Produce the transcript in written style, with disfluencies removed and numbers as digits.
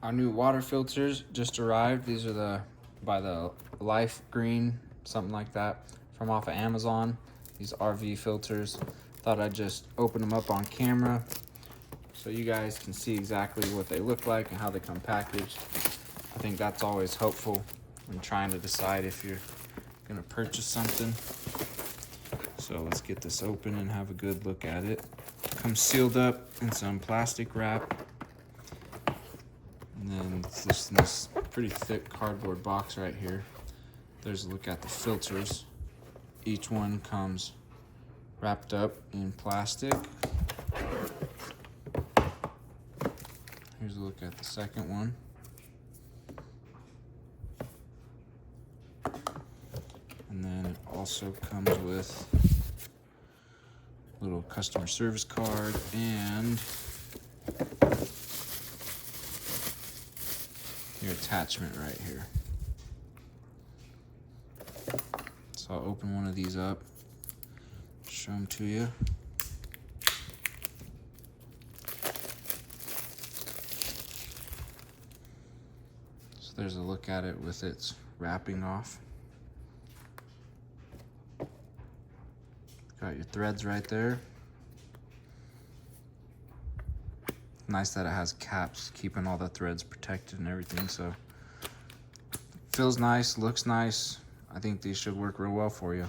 Our new water filters just arrived. These are by the lifeegrn, something like that, from off of Amazon. These RV filters. Thought I'd just open them up on camera so you guys can see exactly what they look like and how they come packaged. I think that's always helpful when trying to decide if you're gonna purchase something. So let's get this open and have a good look at it. Comes sealed up in some plastic wrap. And then it's just in this pretty thick cardboard box right here. There's a look at the filters. Each one comes wrapped up in plastic. Here's a look at the second one. And then it also comes with a little customer service card and your attachment right here. So I'll open one of these up, show them to you. So there's a look at it with its wrapping off. Got your threads right there. Nice that it has caps, keeping all the threads protected and everything, so feels nice, looks nice. I think these should work real well for you.